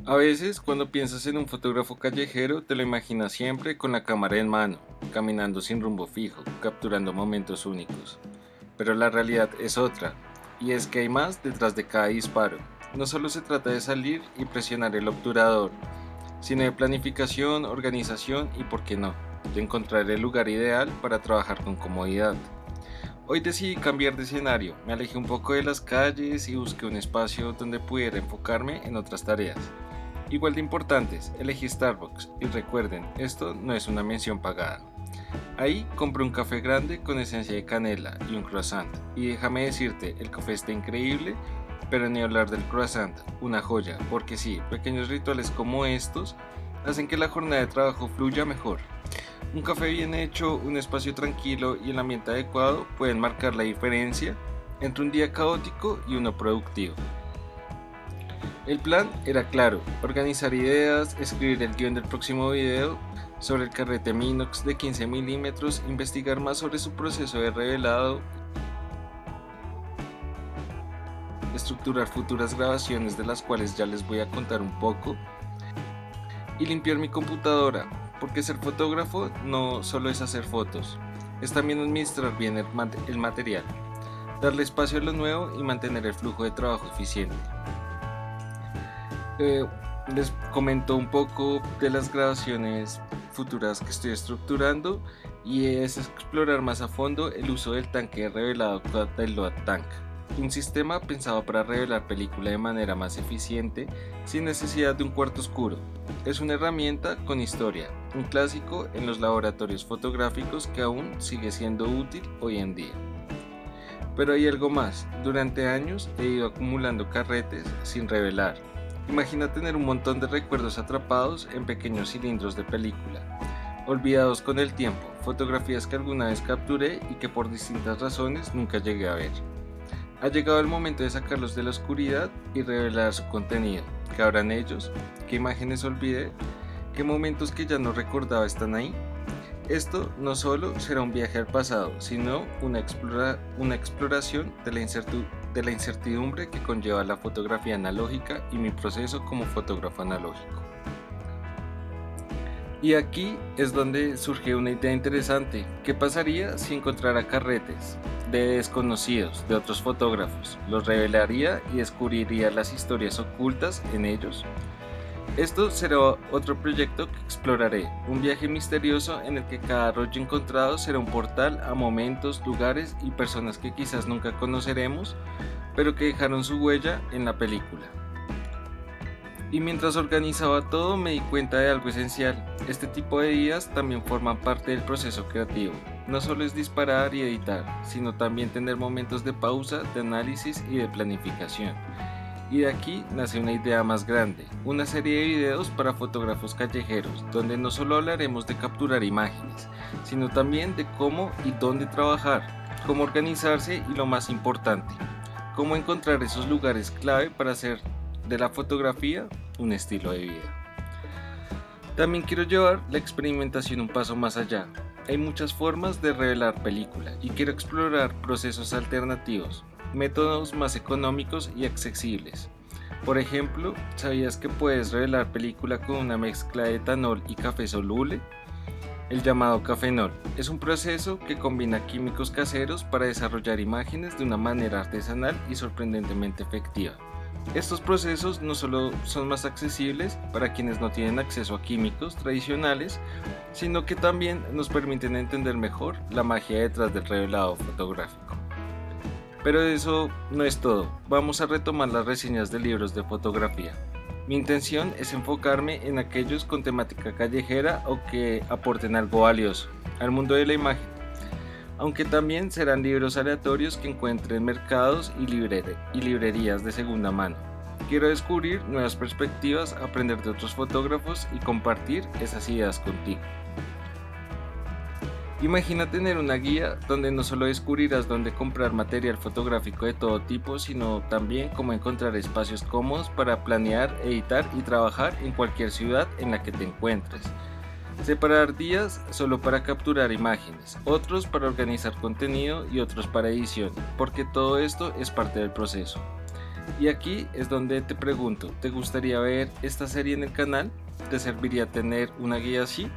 A veces, cuando piensas en un fotógrafo callejero, te lo imaginas siempre con la cámara en mano, caminando sin rumbo fijo, capturando momentos únicos. Pero la realidad es otra, y es que hay más detrás de cada disparo. No solo se trata de salir y presionar el obturador, sino de planificación, organización y, por qué no, de encontrar el lugar ideal para trabajar con comodidad. Hoy decidí cambiar de escenario, me alejé un poco de las calles y busqué un espacio donde pudiera enfocarme en otras tareas. Igual de importantes, elegí Starbucks y recuerden, esto no es una mención pagada. Ahí compré un café grande con esencia de canela y un croissant. Y déjame decirte, el café está increíble, pero ni hablar del croissant, una joya, porque sí, pequeños rituales como estos hacen que la jornada de trabajo fluya mejor. Un café bien hecho, un espacio tranquilo y el ambiente adecuado pueden marcar la diferencia entre un día caótico y uno productivo. El plan era claro, organizar ideas, escribir el guión del próximo video sobre el carrete Minox de 15 milímetros, investigar más sobre su proceso de revelado, estructurar futuras grabaciones de las cuales ya les voy a contar un poco, y limpiar mi computadora, porque ser fotógrafo no solo es hacer fotos, es también administrar bien el material, darle espacio a lo nuevo y mantener el flujo de trabajo eficiente. Les comento un poco de las grabaciones futuras que estoy estructurando y es explorar más a fondo el uso del tanque revelado del Load Tank, un sistema pensado para revelar película de manera más eficiente sin necesidad de un cuarto oscuro. Es una herramienta con historia, un clásico en los laboratorios fotográficos que aún sigue siendo útil hoy en día. Pero hay algo más, durante años he ido acumulando carretes sin revelar. Imagina tener un montón de recuerdos atrapados en pequeños cilindros de película, olvidados con el tiempo, fotografías que alguna vez capturé y que por distintas razones nunca llegué a ver. Ha llegado el momento de sacarlos de la oscuridad y revelar su contenido. ¿Qué habrán ellos? ¿Qué imágenes olvidé? ¿Qué momentos que ya no recordaba están ahí? Esto no solo será un viaje al pasado, sino una exploración de la incertidumbre que conlleva la fotografía analógica y mi proceso como fotógrafo analógico. Y aquí es donde surge una idea interesante. ¿Qué pasaría si encontrara carretes de desconocidos, de otros fotógrafos? Los revelaría y descubriría las historias ocultas en ellos. Esto será otro proyecto que exploraré, un viaje misterioso en el que cada rollo encontrado será un portal a momentos, lugares y personas que quizás nunca conoceremos, pero que dejaron su huella en la película. Y mientras organizaba todo me di cuenta de algo esencial, este tipo de días también forman parte del proceso creativo. No solo es disparar y editar, sino también tener momentos de pausa, de análisis y de planificación. Y de aquí nace una idea más grande, una serie de videos para fotógrafos callejeros, donde no solo hablaremos de capturar imágenes, sino también de cómo y dónde trabajar, cómo organizarse y lo más importante, cómo encontrar esos lugares clave para hacer de la fotografía un estilo de vida. También quiero llevar la experimentación un paso más allá. Hay muchas formas de revelar película y quiero explorar procesos alternativos, métodos más económicos y accesibles. Por ejemplo, ¿sabías que puedes revelar película con una mezcla de etanol y café soluble? El llamado cafenol es un proceso que combina químicos caseros para desarrollar imágenes de una manera artesanal y sorprendentemente efectiva. Estos procesos no solo son más accesibles para quienes no tienen acceso a químicos tradicionales, sino que también nos permiten entender mejor la magia detrás del revelado fotográfico. Pero eso no es todo, vamos a retomar las reseñas de libros de fotografía. Mi intención es enfocarme en aquellos con temática callejera o que aporten algo valioso al mundo de la imagen, aunque también serán libros aleatorios que encuentre en mercados y librerías de segunda mano. Quiero descubrir nuevas perspectivas, aprender de otros fotógrafos y compartir esas ideas contigo. Imagina tener una guía donde no solo descubrirás dónde comprar material fotográfico de todo tipo, sino también cómo encontrar espacios cómodos para planear, editar y trabajar en cualquier ciudad en la que te encuentres. Separar días solo para capturar imágenes, otros para organizar contenido y otros para edición, porque todo esto es parte del proceso. Y aquí es donde te pregunto, ¿te gustaría ver esta serie en el canal? ¿Te serviría tener una guía así?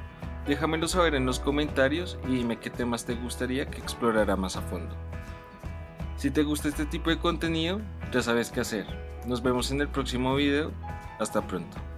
Déjamelo saber en los comentarios y dime qué temas te gustaría que explorara más a fondo. Si te gusta este tipo de contenido, ya sabes qué hacer. Nos vemos en el próximo video. Hasta pronto.